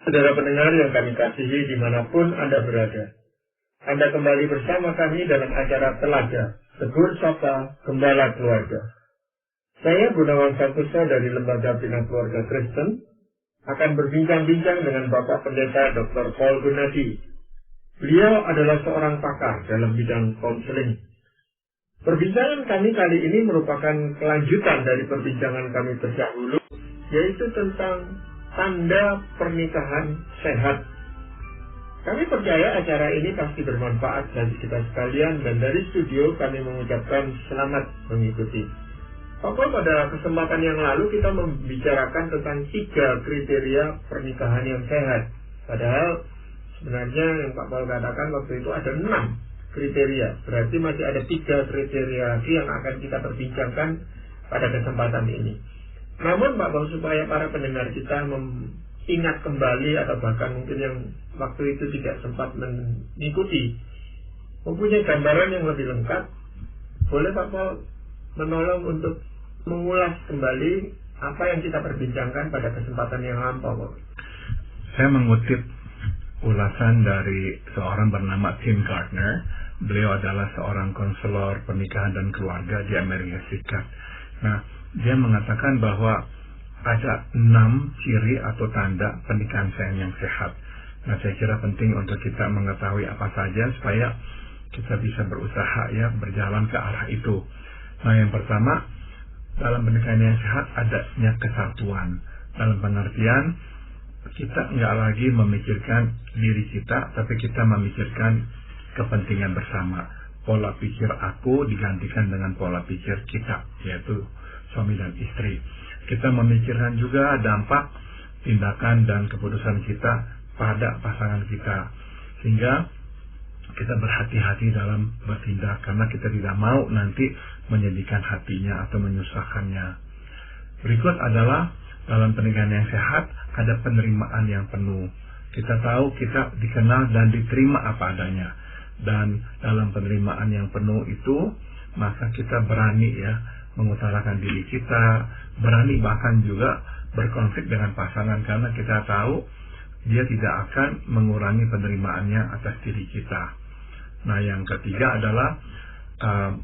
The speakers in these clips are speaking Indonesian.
Saudara pendengar yang kami kasihi dimanapun Anda berada. Anda kembali bersama kami dalam acara Telaga, Tegur Sapa Gembala Keluarga. Saya Gunawan Santoso dari Lembaga Bina Keluarga Kristen akan berbincang-bincang dengan Bapak Pendeta Dr. Paul Gunadi. Beliau adalah seorang pakar dalam bidang konseling. Perbincangan kami kali ini merupakan kelanjutan dari perbincangan kami terdahulu, yaitu tentang tanda pernikahan sehat. Kami percaya acara ini pasti bermanfaat bagi kita sekalian, dan dari studio kami mengucapkan selamat mengikuti. Pak Paul, pada kesempatan yang lalu kita membicarakan tentang 3 kriteria pernikahan yang sehat. Padahal sebenarnya yang Pak Paul katakan waktu itu ada 6 kriteria. Berarti masih ada 3 kriteria lagi yang akan kita perbincangkan pada kesempatan ini. Namun Pak Paul, supaya para pendengar kita ingat kembali, atau bahkan mungkin yang waktu itu tidak sempat mengikuti, mempunyai gambaran yang lebih lengkap, boleh Pak Paul menolong untuk mengulas kembali apa yang kita perbincangkan pada kesempatan yang lampau, Pak? Saya mengutip ulasan dari seorang bernama Tim Gardner. Beliau adalah seorang konselor pernikahan dan keluarga di Amerika Serikat. Nah, dia mengatakan bahwa ada 6 ciri atau tanda pernikahan yang sehat. Nah, saya kira penting untuk kita mengetahui apa saja supaya kita bisa berusaha berjalan ke arah itu. Nah, yang pertama, dalam pernikahan yang sehat adanya kesatuan. Dalam pengertian kita nggak lagi memikirkan diri kita, tapi kita memikirkan kepentingan bersama. Pola pikir aku digantikan dengan pola pikir kita, yaitu suami dan istri. Kita memikirkan juga dampak tindakan dan keputusan kita pada pasangan kita, sehingga kita berhati-hati dalam bertindak, karena kita tidak mau nanti menyedihkan hatinya atau menyusahkannya. Berikut adalah dalam pernikahan yang sehat ada penerimaan yang penuh. Kita tahu kita dikenal dan diterima apa adanya, dan dalam penerimaan yang penuh itu maka kita berani mengutarakan diri kita, berani bahkan juga berkonflik dengan pasangan, karena kita tahu dia tidak akan mengurangi penerimaannya atas diri kita. Nah, yang ketiga adalah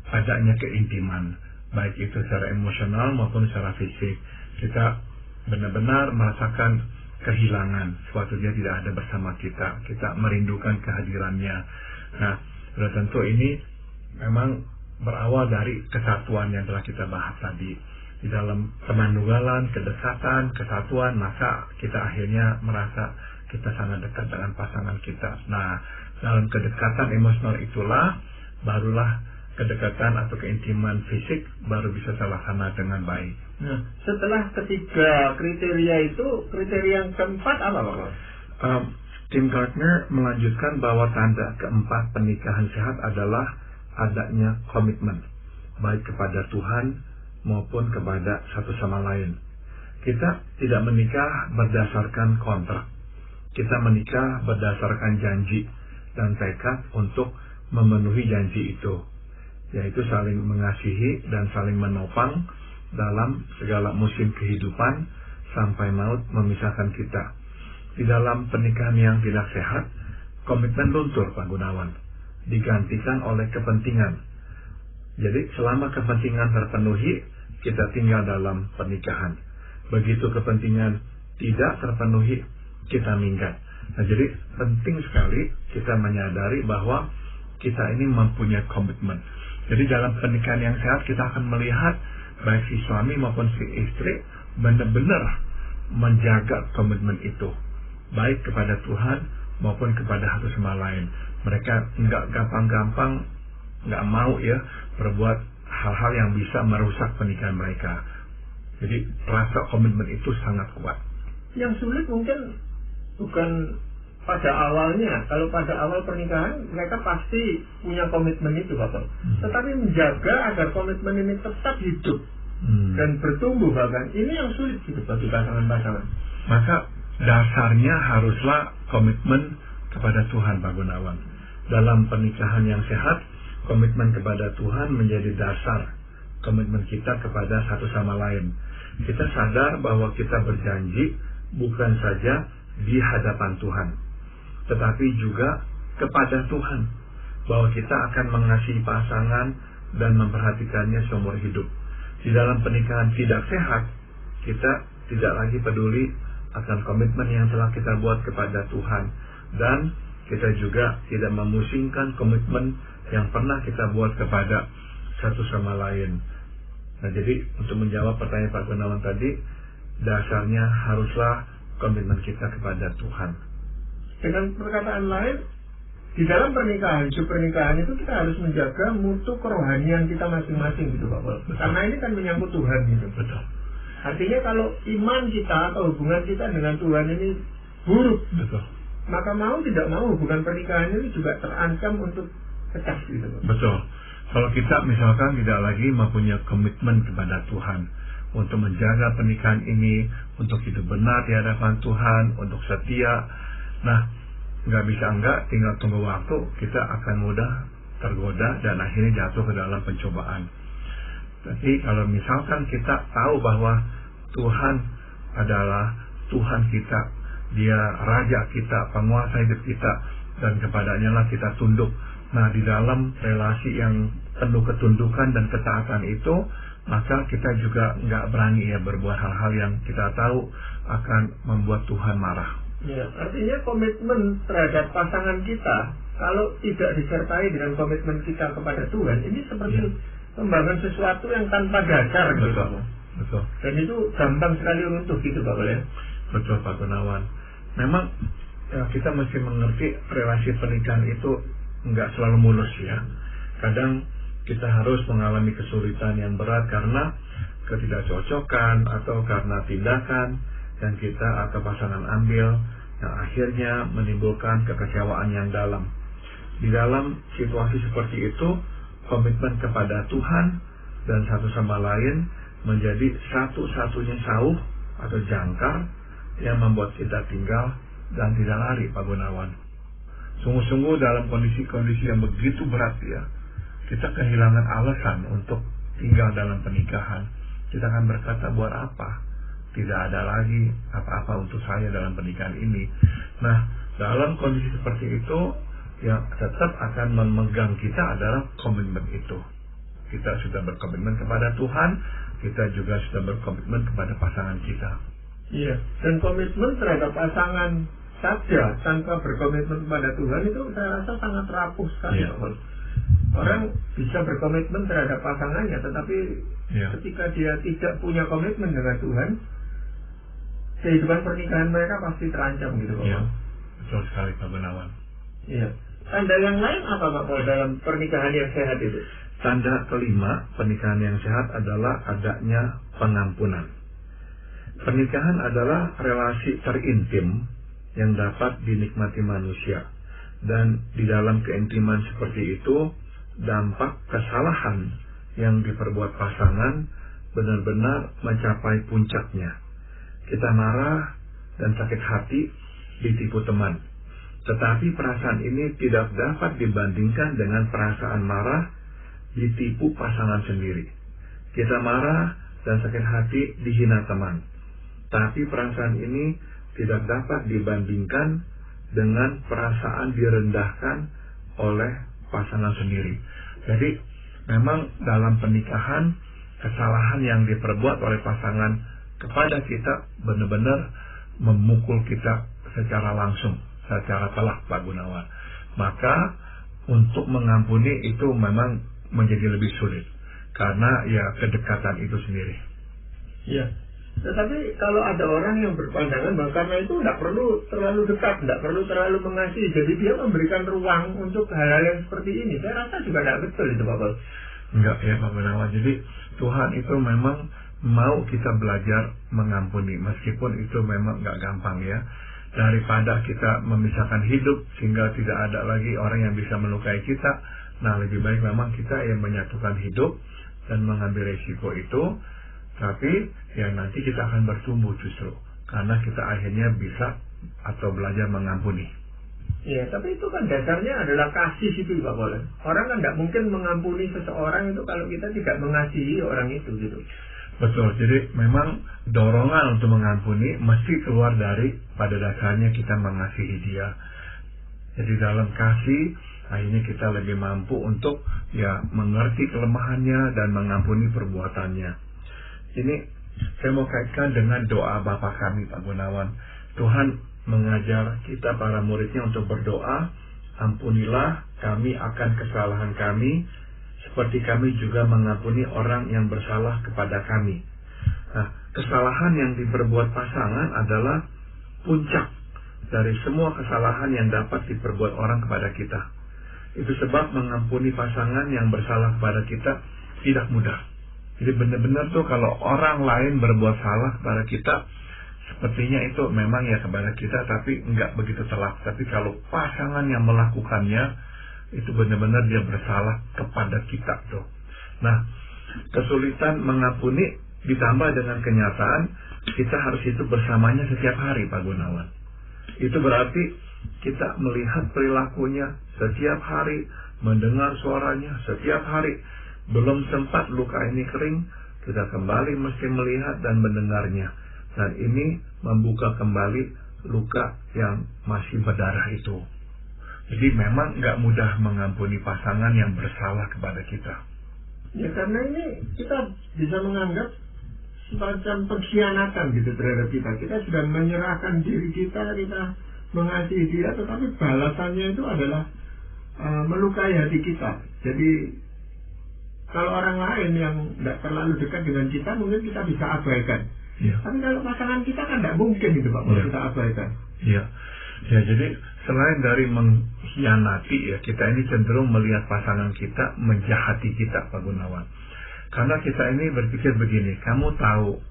adanya keintiman, baik itu secara emosional maupun secara fisik. Kita benar-benar merasakan kehilangan, suatu dia tidak ada bersama kita, kita merindukan kehadirannya. Nah, sudah tentu ini memang berawal dari kesatuan yang telah kita bahas tadi. Di dalam kemanunggalan, kedekatan, kesatuan, maka kita akhirnya merasa kita sangat dekat dengan pasangan kita. Nah, dalam kedekatan emosional itulah barulah kedekatan atau keintiman fisik baru bisa terlaksana dengan baik. Nah, setelah 3 kriteria itu, kriteria yang keempat apa, Pak? Tim Gardner melanjutkan bahwa tanda keempat pernikahan sehat adalah adanya komitmen, baik kepada Tuhan maupun kepada satu sama lain. Kita tidak menikah berdasarkan kontrak. Kita menikah berdasarkan janji dan tekad untuk memenuhi janji itu, yaitu saling mengasihi dan saling menopang dalam segala musim kehidupan sampai maut memisahkan kita. Di dalam pernikahan yang tidak sehat, komitmen luntur, Pak Gunawan, digantikan oleh kepentingan. Jadi selama kepentingan terpenuhi, kita tinggal dalam pernikahan. Begitu kepentingan tidak terpenuhi, kita minggat. Nah, jadi penting sekali kita menyadari bahwa kita ini mempunyai komitmen. Jadi dalam pernikahan yang sehat kita akan melihat baik si suami maupun si istri benar-benar menjaga komitmen itu, baik kepada Tuhan maupun kepada satu sama lain. Mereka nggak gampang-gampang, nggak mau berbuat hal-hal yang bisa merusak pernikahan mereka. Jadi rasa komitmen itu sangat kuat. Yang sulit mungkin bukan pada awalnya. Kalau pada awal pernikahan mereka pasti punya komitmen itu, Bapak. Tetapi menjaga agar komitmen ini tetap hidup dan bertumbuh, bahkan ini yang sulit gitu bagi pasangan-pasangan. Maka dasarnya haruslah komitmen kepada Tuhan, Pak Gunawan. Dalam pernikahan yang sehat, komitmen kepada Tuhan menjadi dasar komitmen kita kepada satu sama lain. Kita sadar bahwa kita berjanji bukan saja di hadapan Tuhan, tetapi juga kepada Tuhan, bahwa kita akan mengasihi pasangan dan memperhatikannya seumur hidup. Di dalam pernikahan tidak sehat, kita tidak lagi peduli akan komitmen yang telah kita buat kepada Tuhan, dan kita juga tidak memusingkan komitmen yang pernah kita buat kepada satu sama lain. Nah, jadi untuk menjawab pertanyaan Pak Gunawan tadi, dasarnya haruslah komitmen kita kepada Tuhan. Dengan perkataan lain, di dalam pernikahan, hidup pernikahan itu kita harus menjaga mutu kerohanian kita masing-masing gitu Pak Paul. Karena ini kan menyangkut Tuhan gitu. Betul. Artinya kalau iman kita atau hubungan kita dengan Tuhan ini buruk, betul, maka mau tidak mau hubungan pernikahan ini juga terancam untuk pecah gitu Pak. Betul. Kalau kita misalkan tidak lagi mempunyai komitmen kepada Tuhan untuk menjaga pernikahan ini, untuk hidup benar di hadapan Tuhan, untuk setia, nah nggak bisa enggak, tinggal tunggu waktu, kita akan mudah tergoda dan akhirnya jatuh ke dalam pencobaan. Jadi kalau misalkan kita tahu bahwa Tuhan adalah Tuhan kita, Dia Raja kita, penguasa hidup kita, dan kepadanya lah kita tunduk. Nah, di dalam relasi yang penuh ketundukan dan ketaatan itu, maka kita juga nggak berani ya berbuat hal-hal yang kita tahu akan membuat Tuhan marah. Ya, artinya komitmen terhadap pasangan kita kalau tidak disertai dengan komitmen kita kepada Tuhan, ini seperti membangun sesuatu yang tanpa dasar gitu. Betul, betul. Dan itu gampang sekali runtuh gitu Pak Boleh. Betul Pak Gunawan. Memang ya, kita mesti mengerti relasi pernikahan itu nggak selalu mulus ya. Kadang kita harus mengalami kesulitan yang berat karena ketidakcocokan atau karena tindakan yang kita atau pasangan ambil yang akhirnya menimbulkan kekecewaan yang dalam. Di dalam situasi seperti itu, komitmen kepada Tuhan dan satu sama lain menjadi satu-satunya sauh atau jangkar yang membuat kita tinggal dan tidak lari Pak Gunawan. Sungguh-sungguh dalam kondisi-kondisi yang begitu berat ya, kita kehilangan alasan untuk tinggal dalam pernikahan. Kita akan berkata, buat apa? Tidak ada lagi apa-apa untuk saya dalam pernikahan ini. Nah, dalam kondisi seperti itu, yang tetap akan memegang kita adalah komitmen itu. Kita sudah berkomitmen kepada Tuhan, kita juga sudah berkomitmen kepada pasangan kita. Iya, dan komitmen terhadap pasangan saja tanpa berkomitmen kepada Tuhan itu saya rasa sangat rapuh sekali. Orang bisa berkomitmen terhadap pasangannya, tetapi ketika dia tidak punya komitmen dengan Tuhan, kehidupan pernikahan mereka pasti terancam gitu Pak. Iya, betul sekali Pak Gunawan. Iya. Tanda yang lain apa Pak Paul dalam pernikahan yang sehat itu? Tanda kelima pernikahan yang sehat adalah adanya pengampunan. Pernikahan adalah relasi terintim yang dapat dinikmati manusia, dan di dalam keintiman seperti itu dampak kesalahan yang diperbuat pasangan benar-benar mencapai puncaknya. Kita marah dan sakit hati ditipu teman, tetapi perasaan ini tidak dapat dibandingkan dengan perasaan marah ditipu pasangan sendiri. Kita marah dan sakit hati dihina teman, tapi perasaan ini tidak dapat dibandingkan dengan perasaan direndahkan oleh pasangan sendiri. Jadi memang dalam pernikahan kesalahan yang diperbuat oleh pasangan kepada kita benar-benar memukul kita secara langsung, secara telak Pak Gunawan. Maka untuk mengampuni itu memang menjadi lebih sulit karena ya kedekatan itu sendiri. Iya. Tetapi kalau ada orang yang berpandangan bahwa karena itu tidak perlu terlalu dekat, tidak perlu terlalu mengasihi, jadi dia memberikan ruang untuk hal-hal yang seperti ini, saya rasa juga tidak betul itu Pak Paul. Enggak ya Pak Gunawan. Jadi Tuhan itu memang mau kita belajar mengampuni, meskipun itu memang nggak gampang ya. Daripada kita memisahkan hidup sehingga tidak ada lagi orang yang bisa melukai kita, nah lebih baik memang kita yang menyatukan hidup dan mengambil resiko itu. Tapi ya nanti kita akan bertumbuh justru karena kita akhirnya bisa atau belajar mengampuni. Iya, tapi itu kan dasarnya adalah kasih itu Pak Paul. Orang kan tidak mungkin mengampuni seseorang itu kalau kita tidak mengasihi orang itu gitu. Betul, jadi memang dorongan untuk mengampuni mesti keluar dari pada dasarnya kita mengasihi dia. Jadi dalam kasih, akhirnya kita lebih mampu untuk mengerti kelemahannya dan mengampuni perbuatannya. Ini saya mau kaitkan dengan doa Bapa kami, Pak Gunawan. Tuhan mengajar kita para muridnya untuk berdoa, ampunilah kami akan kesalahan kami, seperti kami juga mengampuni orang yang bersalah kepada kami. Nah, kesalahan yang diperbuat pasangan adalah puncak dari semua kesalahan yang dapat diperbuat orang kepada kita. Itu sebab mengampuni pasangan yang bersalah kepada kita tidak mudah. Jadi benar-benar tuh kalau orang lain berbuat salah kepada kita, sepertinya itu memang kepada kita, tapi enggak begitu telak. Tapi kalau pasangan yang melakukannya, itu benar-benar dia bersalah kepada kita tuh. Nah, kesulitan mengampuni ditambah dengan kenyataan kita harus itu bersamanya setiap hari, Pak Gunawan. Itu berarti kita melihat perilakunya setiap hari, mendengar suaranya setiap hari. Belum sempat luka ini kering, kita kembali mesti melihat dan mendengarnya. Dan ini membuka kembali luka yang masih berdarah itu. Jadi memang nggak mudah mengampuni pasangan yang bersalah kepada kita. Ya karena ini kita bisa menganggap semacam pengkhianatan gitu terhadap kita. Kita sudah menyerahkan diri kita mengasihi dia, tetapi balasannya itu adalah melukai hati kita. Jadi kalau orang lain yang tidak terlalu dekat dengan kita, mungkin kita bisa abaikan. Ya. Tapi kalau pasangan kita kan tidak mungkin itu Pak, kalau kita abaikan. Iya. Ya, jadi selain dari mengkhianati kita ini cenderung melihat pasangan kita menjahati kita, Pak Gunawan. Karena kita ini berpikir begini, kamu tahu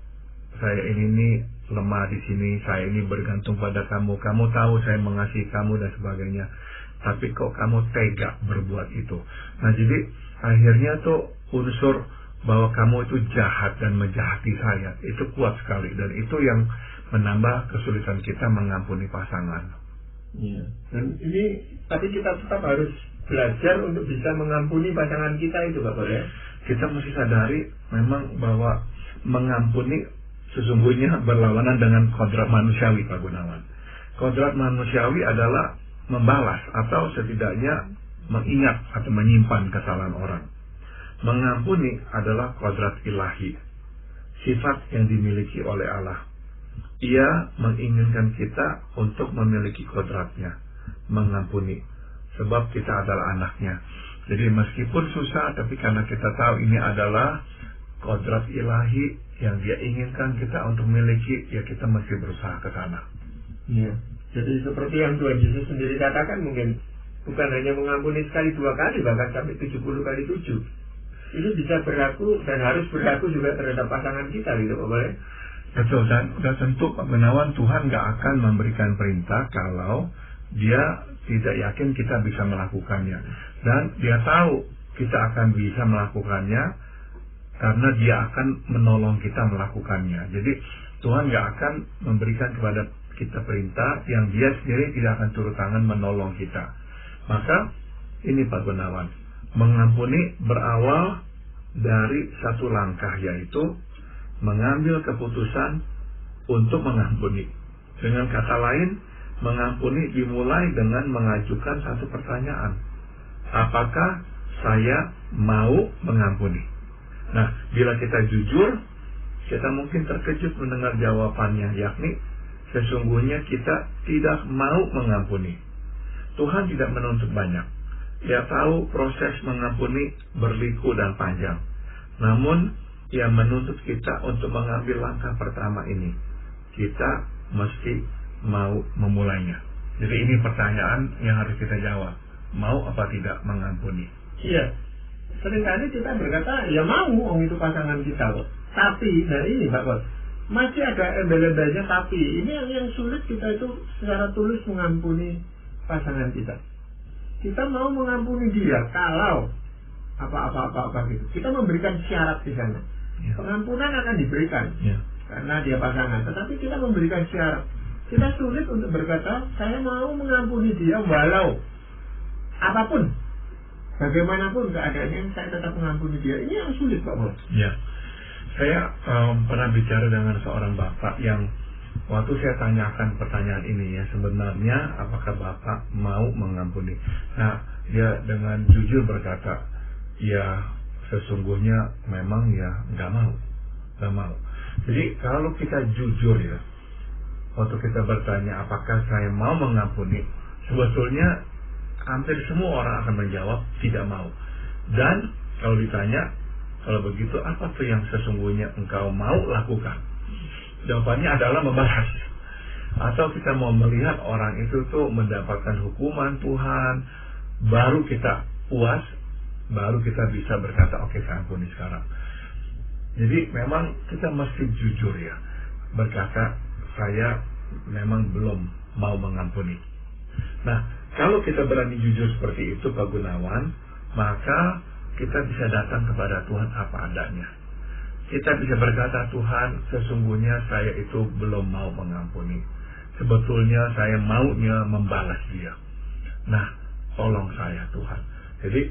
saya ini lemah di sini, saya ini bergantung pada kamu tahu saya mengasihi kamu dan sebagainya. Tapi kok kamu tega berbuat itu. Nah, jadi akhirnya tuh unsur bahwa kamu itu jahat dan menjahati saya itu kuat sekali, dan itu yang menambah kesulitan kita mengampuni pasangan. Iya. Dan ini tapi kita tetap harus belajar untuk bisa mengampuni pasangan kita itu, Bapak ya. Kita mesti sadari memang bahwa mengampuni sesungguhnya berlawanan dengan kodrat manusiawi, Pak Gunawan. Kodrat manusiawi adalah membalas atau setidaknya mengingat atau menyimpan kesalahan orang. Mengampuni adalah kodrat ilahi, sifat yang dimiliki oleh Allah. Ia menginginkan kita untuk memiliki kodratnya, mengampuni, sebab kita adalah anaknya. Jadi meskipun susah, tapi karena kita tahu ini adalah kodrat ilahi yang dia inginkan kita untuk miliki, ya kita mesti berusaha ke sana. Iya. Jadi seperti yang Tuhan Yesus sendiri katakan, mungkin bukan hanya mengampuni sekali 2 kali, bahkan sampai 70 kali 7. Ini bisa berlaku dan harus berlaku juga terhadap pasangan kita, gitu Pak boleh? Betul, dan tentu Pak Gunawan, Tuhan gak akan memberikan perintah kalau dia tidak yakin kita bisa melakukannya. Dan dia tahu kita akan bisa melakukannya karena dia akan menolong kita melakukannya. Jadi Tuhan gak akan memberikan kepada kita perintah yang dia sendiri tidak akan turun tangan menolong kita. Maka ini Pak Gunawan, mengampuni berawal dari satu langkah, yaitu mengambil keputusan untuk mengampuni. Dengan kata lain, mengampuni dimulai dengan mengajukan satu pertanyaan. Apakah saya mau mengampuni? Nah, bila kita jujur, kita mungkin terkejut mendengar jawabannya, yakni sesungguhnya kita tidak mau mengampuni. Tuhan tidak menuntut banyak. Dia tahu proses mengampuni berliku dan panjang. Namun, Dia menuntut kita untuk mengambil langkah pertama ini. Kita mesti mau memulainya. Jadi ini pertanyaan yang harus kita jawab. Mau apa tidak mengampuni? Iya. Seringkali kita berkata, ya mau, itu pasangan kita kok. Tapi, nah ini Pak Bos, masih ada embel-embelnya tapi. Ini yang sulit kita itu secara tulus mengampuni pasangan kita. Kita mau mengampuni dia kalau apa gitu. Kita memberikan syarat di sana. Ya. Pengampunan akan diberikan karena dia pasangan. Tetapi kita memberikan syarat. Kita sulit untuk berkata, saya mau mengampuni dia walau apapun, bagaimanapun keadaannya, saya tetap mengampuni dia. Ini yang sulit Pak Bos. Ya. Saya pernah bicara dengan seorang bapak yang waktu saya tanyakan pertanyaan ini ya, sebenarnya apakah bapak mau mengampuni? Nah, dia dengan jujur berkata, ya sesungguhnya memang ya nggak mau. Jadi kalau kita jujur ya, waktu kita bertanya apakah saya mau mengampuni, sebetulnya hampir semua orang akan menjawab tidak mau. Dan kalau ditanya, kalau begitu apa tuh yang sesungguhnya engkau mau lakukan? Jawabannya adalah membalas. Atau kita mau melihat orang itu tuh mendapatkan hukuman Tuhan, baru kita puas, baru kita bisa berkata oke, saya ampuni sekarang. Jadi memang kita mesti jujur ya, berkata saya memang belum mau mengampuni. Nah, kalau kita berani jujur seperti itu Pak Gunawan, maka kita bisa datang kepada Tuhan apa adanya. Kita bisa berkata, Tuhan, sesungguhnya saya itu belum mau mengampuni. Sebetulnya saya maunya membalas dia. Nah, tolong saya Tuhan. Jadi,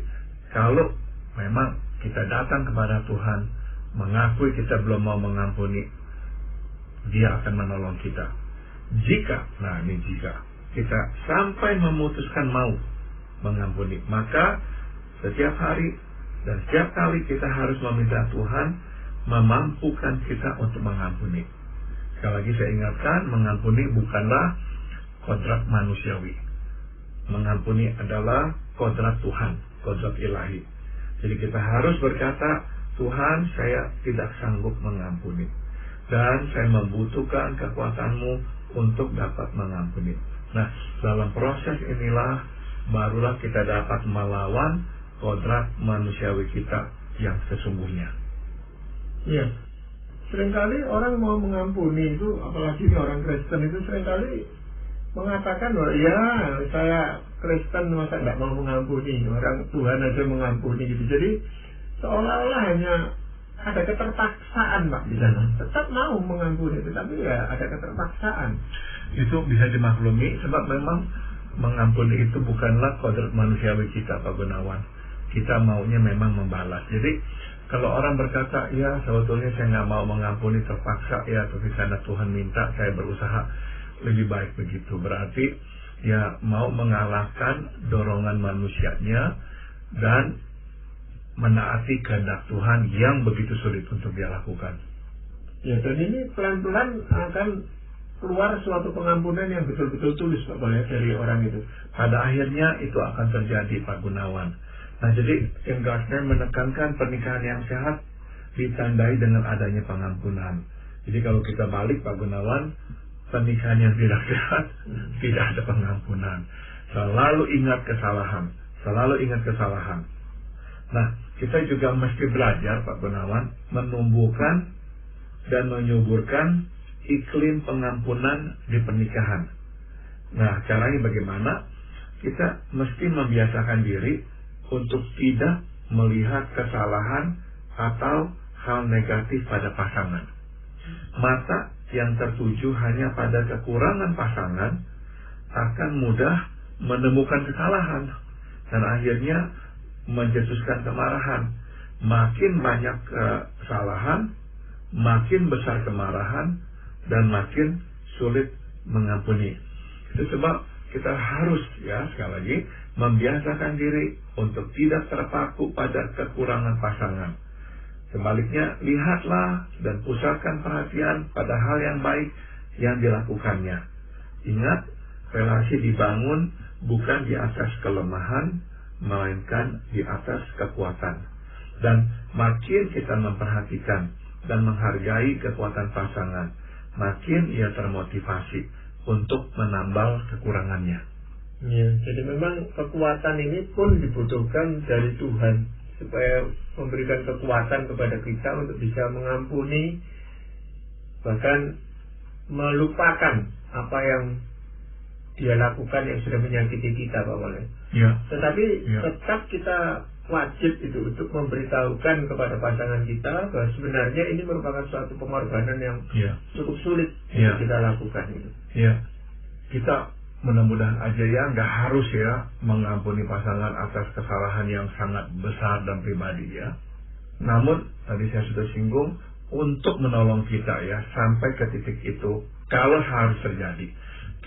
kalau memang kita datang kepada Tuhan, mengakui kita belum mau mengampuni, dia akan menolong kita. Jika kita sampai memutuskan mau mengampuni, maka setiap hari dan setiap kali kita harus meminta Tuhan memampukan kita untuk mengampuni. Sekali lagi saya ingatkan, mengampuni bukanlah kodrat manusiawi. Mengampuni adalah kodrat Tuhan, kodrat ilahi. Jadi kita harus berkata, Tuhan, saya tidak sanggup mengampuni, dan saya membutuhkan kekuatan-Mu untuk dapat mengampuni. Nah, dalam proses inilah barulah kita dapat melawan kodrat manusiawi kita yang sesungguhnya. Iya. Seringkali orang mau mengampuni itu, apalagi orang Kristen itu seringkali mengatakan bahwa ya saya Kristen masa nggak mau mengampuni, orang Tuhan aja mengampuni gitu. Jadi seolah-olah hanya ada keterpaksaan Pak di sana. Tetap mau mengampuni, tetapi ya ada keterpaksaan. Itu bisa dimaklumi sebab memang mengampuni itu bukanlah kodrat manusiawi kita Pak Gunawan. Kita maunya memang membalas. Jadi kalau orang berkata, ya sebetulnya saya nggak mau mengampuni, terpaksa ya, tapi karena Tuhan minta saya berusaha, lebih baik begitu. Berarti ya mau mengalahkan dorongan manusianya dan menaati kehendak Tuhan yang begitu sulit untuk dia lakukan. Ya, dan ini pelan-pelan akan keluar suatu pengampunan yang betul-betul tulus Pak dari orang itu. Pada akhirnya itu akan terjadi Pak Gunawan. Nah, jadi Tim Gardner menekankan pernikahan yang sehat ditandai dengan adanya pengampunan. Jadi kalau kita balik Pak Gunawan, pernikahan yang tidak sehat tidak ada pengampunan. Selalu ingat kesalahan. Nah, kita juga mesti belajar Pak Gunawan menumbuhkan dan menyuburkan iklim pengampunan di pernikahan. Nah, caranya bagaimana? Kita mesti membiasakan diri untuk tidak melihat kesalahan atau hal negatif pada pasangan. Mata yang tertuju hanya pada kekurangan pasangan akan mudah menemukan kesalahan dan akhirnya mencetuskan kemarahan. Makin banyak kesalahan, makin besar kemarahan, dan makin sulit mengampuni. Itu sebab kita harus ya sekali lagi membiasakan diri untuk tidak terpaku pada kekurangan pasangan. Sebaliknya, lihatlah dan pusatkan perhatian pada hal yang baik yang dilakukannya. Ingat, relasi dibangun bukan di atas kelemahan, melainkan di atas kekuatan. Dan makin kita memperhatikan dan menghargai kekuatan pasangan, makin ia termotivasi untuk menambal kekurangannya. Ya, jadi memang kekuatan ini pun dibutuhkan dari Tuhan supaya memberikan kekuatan kepada kita untuk bisa mengampuni, bahkan melupakan apa yang dia lakukan yang sudah menyakiti kita Pak Wale. Ya. Tetapi tetap kita wajib itu untuk memberitahukan kepada pasangan kita bahwa sebenarnya ini merupakan suatu pengorbanan yang cukup sulit untuk kita lakukan itu. Ya, kita mudah-mudahan aja ya nggak harus ya mengampuni pasangan atas kesalahan yang sangat besar dan pribadi ya. Namun tadi saya sudah singgung, untuk menolong kita ya sampai ke titik itu. Kalau harus terjadi,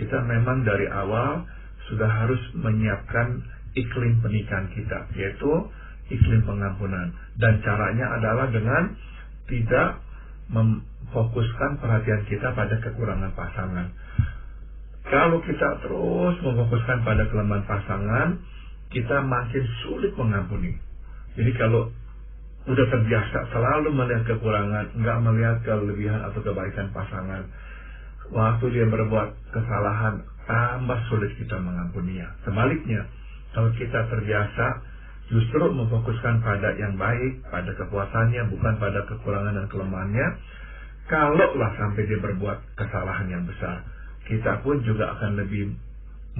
kita memang dari awal sudah harus menyiapkan iklim pernikahan kita, yaitu iklim pengampunan. Dan caranya adalah dengan tidak memfokuskan perhatian kita pada kekurangan pasangan. Kalau kita terus memfokuskan pada kelemahan pasangan, kita makin sulit mengampuni. Jadi kalau udah terbiasa selalu melihat kekurangan, nggak melihat kelebihan atau kebaikan pasangan, waktu dia berbuat kesalahan, tambah sulit kita mengampuninya. Sebaliknya, kalau kita terbiasa justru memfokuskan pada yang baik, pada kekuasaannya, bukan pada kekurangan dan kelemahannya, kalaulah sampai dia berbuat kesalahan yang besar, kita pun juga akan lebih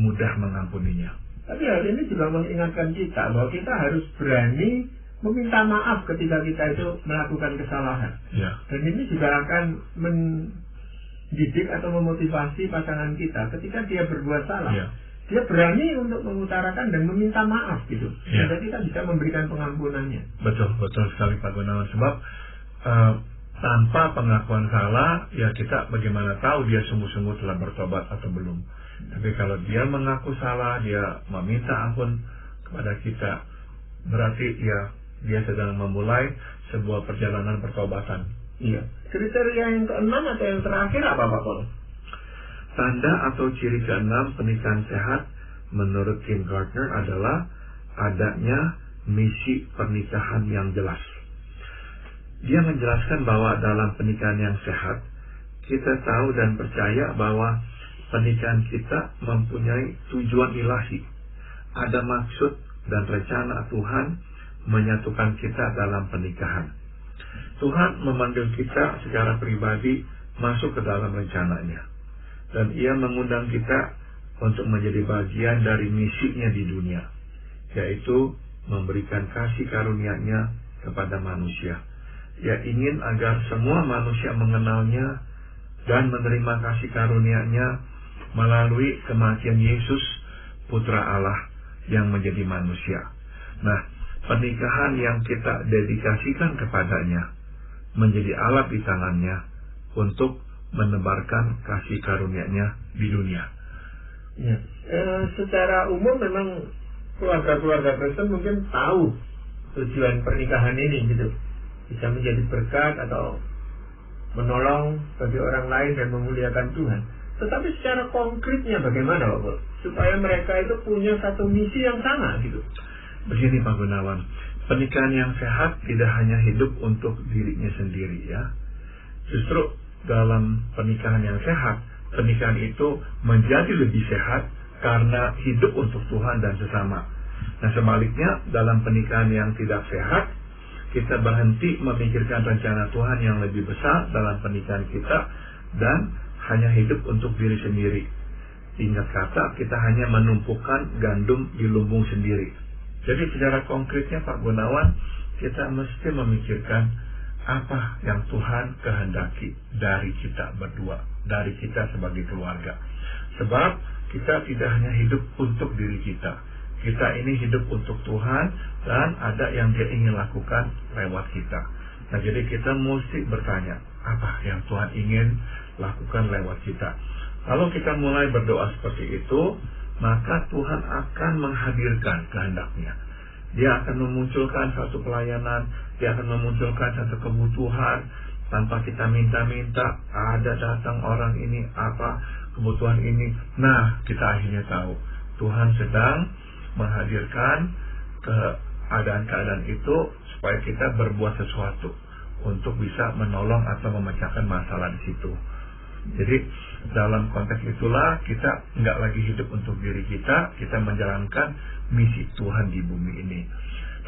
mudah mengampuninya. Tapi hal ini juga mengingatkan kita bahwa kita harus berani meminta maaf ketika kita itu melakukan kesalahan. Ya. Dan ini juga akan mendidik atau memotivasi pasangan kita ketika dia berbuat salah. Ya. Dia berani untuk mengutarakan dan meminta maaf gitu. Ya. Jadi kita bisa memberikan pengampunannya. Betul sekali Pak Gunawan. Sebab tanpa pengakuan salah, ya kita bagaimana tahu dia sungguh-sungguh telah bertobat atau belum. Tapi kalau dia mengaku salah, dia meminta ampun kepada kita, berarti ya dia sedang memulai sebuah perjalanan pertobatan. Iya. Kriteria yang keenam atau yang terakhir apa Pak Paul? Tanda atau ciri keenam pernikahan sehat menurut Tim Gardner adalah adanya misi pernikahan yang jelas. Dia menjelaskan bahwa dalam pernikahan yang sehat, kita tahu dan percaya bahwa pernikahan kita mempunyai tujuan ilahi. Ada maksud dan rencana Tuhan menyatukan kita dalam pernikahan. Tuhan memanggil kita secara pribadi masuk ke dalam rencananya. Dan Ia mengundang kita untuk menjadi bagian dari misinya di dunia, yaitu memberikan kasih karunia-Nya kepada manusia. Ia ingin agar semua manusia mengenalnya dan menerima kasih karunia-Nya melalui kematian Yesus, Putra Allah yang menjadi manusia. Nah, pernikahan yang kita dedikasikan kepadanya menjadi alat di tangannya untuk menebarkan kasih karunia-Nya di dunia. Ya. Secara umum memang keluarga-keluarga Kristen mungkin tahu tujuan pernikahan ini gitu. Bisa menjadi berkat atau menolong bagi orang lain dan memuliakan Tuhan. Tetapi secara konkretnya bagaimana Bapak? Supaya mereka itu punya satu misi yang sama gitu. Begini Pak Gunawan, pernikahan yang sehat tidak hanya hidup untuk dirinya sendiri ya. Justru dalam pernikahan yang sehat, pernikahan itu menjadi lebih sehat karena hidup untuk Tuhan dan sesama. Nah sebaliknya, dalam pernikahan yang tidak sehat, kita berhenti memikirkan rencana Tuhan yang lebih besar dalam pernikahan kita dan hanya hidup untuk diri sendiri. Ingat kata, kita hanya menumpukan gandum di lumbung sendiri. Jadi secara konkretnya Pak Gunawan, kita mesti memikirkan apa yang Tuhan kehendaki dari kita berdua, dari kita sebagai keluarga. Sebab kita tidak hanya hidup untuk diri kita. Kita ini hidup untuk Tuhan dan ada yang Dia ingin lakukan lewat kita. Nah, jadi kita mesti bertanya, apa yang Tuhan ingin lakukan lewat kita? Kalau kita mulai berdoa seperti itu, maka Tuhan akan menghadirkan kehendak-Nya. Dia akan memunculkan satu pelayanan, Dia akan memunculkan satu kebutuhan tanpa kita minta-minta. Ada datang orang ini, apa kebutuhan ini. Nah, kita akhirnya tahu Tuhan sedang menghadirkan keadaan-keadaan itu supaya kita berbuat sesuatu untuk bisa menolong atau memecahkan masalah di situ. Jadi dalam konteks itulah kita nggak lagi hidup untuk diri kita, kita menjalankan misi Tuhan di bumi ini.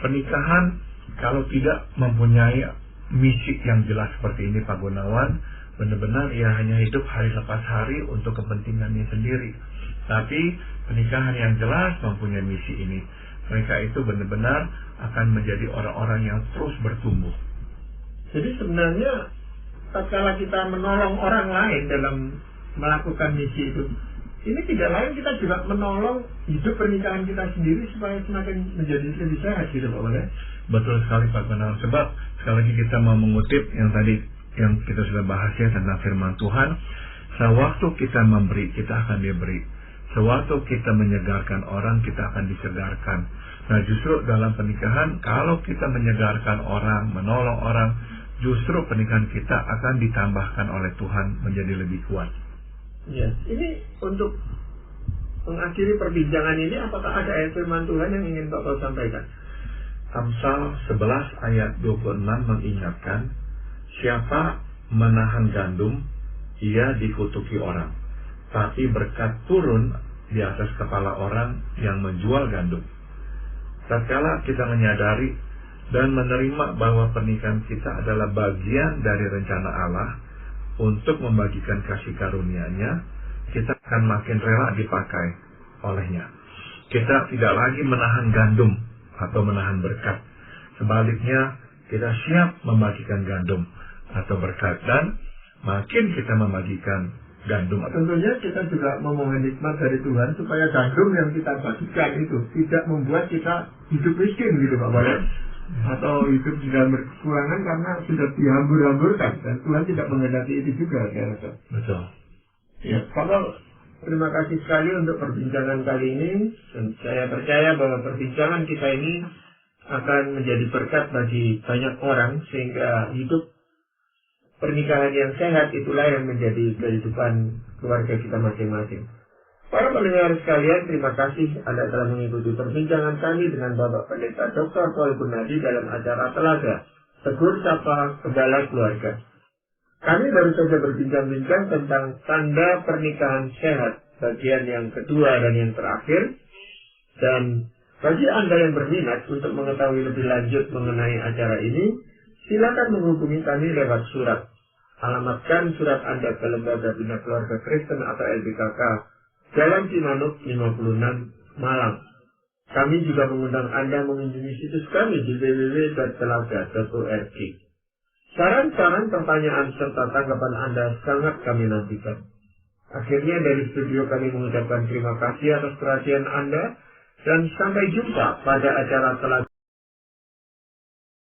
Pernikahan kalau tidak mempunyai misi yang jelas seperti ini Pak Gunawan, benar-benar ia hanya hidup hari lepas hari untuk kepentingannya sendiri. Tapi pernikahan yang jelas mempunyai misi ini, mereka itu benar-benar akan menjadi orang-orang yang terus bertumbuh. Jadi sebenarnya tatkala kita menolong orang lain dalam melakukan misi itu, ini tidak lain kita juga menolong hidup pernikahan kita sendiri supaya semakin menjadi lebih sehat gitu Pak Bale. Betul sekali Pak Gunawan. Sebab sekali lagi kita mau mengutip yang tadi yang kita sudah bahas ya tentang firman Tuhan. Sewaktu kita memberi, kita akan diberi. Sewaktu kita menyegarkan orang, kita akan disegarkan. Nah, justru dalam pernikahan, kalau kita menyegarkan orang, menolong orang, justru pernikahan kita akan ditambahkan oleh Tuhan menjadi lebih kuat. Ya, ini untuk mengakhiri perbincangan ini, apakah ada ayat firman Tuhan yang ingin Bapak sampaikan? Amsal 11 ayat 26 mengingatkan, siapa menahan gandum, ia dikutuki orang, tapi berkat turun di atas kepala orang yang menjual gandum. Tatkala kita menyadari dan menerima bahwa pernikahan kita adalah bagian dari rencana Allah untuk membagikan kasih karunia-Nya, kita akan makin rela dipakai olehnya. Kita tidak lagi menahan gandum atau menahan berkat. Sebaliknya, kita siap membagikan gandum atau berkat, dan makin kita membagikan gandum. Tentunya kita juga memohon hikmat dari Tuhan supaya gandum yang kita bagikan itu tidak membuat kita hidup miskin gitu Pak Bayan, atau hidup dalam kekurangan karena sudah dihambur-hamburkan, dan Tuhan tidak menghendaki itu juga, saya rasa. Betul. Ya, Bapak, terima kasih sekali untuk perbincangan kali ini, dan saya percaya bahwa perbincangan kita ini akan menjadi berkat bagi banyak orang, sehingga hidup pernikahan yang sehat itulah yang menjadi kehidupan keluarga kita masing-masing. Para pendengar sekalian, terima kasih Anda telah mengikuti perbincangan kami dengan Bapak Pendeta Dr. Paul Gunadi dalam acara Telaga, Tegur Sapa Gembala Keluarga. Kami baru saja berbincang-bincang tentang tanda pernikahan sehat, bagian yang kedua dan yang terakhir. Dan bagi Anda yang berminat untuk mengetahui lebih lanjut mengenai acara ini, silakan menghubungi kami lewat surat. Alamatkan surat Anda ke Lembaga Bina Keluarga Kristen atau LBKK, Jalan Cimanuk 56, Malang. Kami juga mengundang Anda mengunjungi situs kami di www.telaga.org. Saran-saran, pertanyaan, serta tanggapan Anda sangat kami nantikan. Akhirnya dari studio kami mengucapkan terima kasih atas perhatian Anda, dan sampai jumpa pada acara Telaga.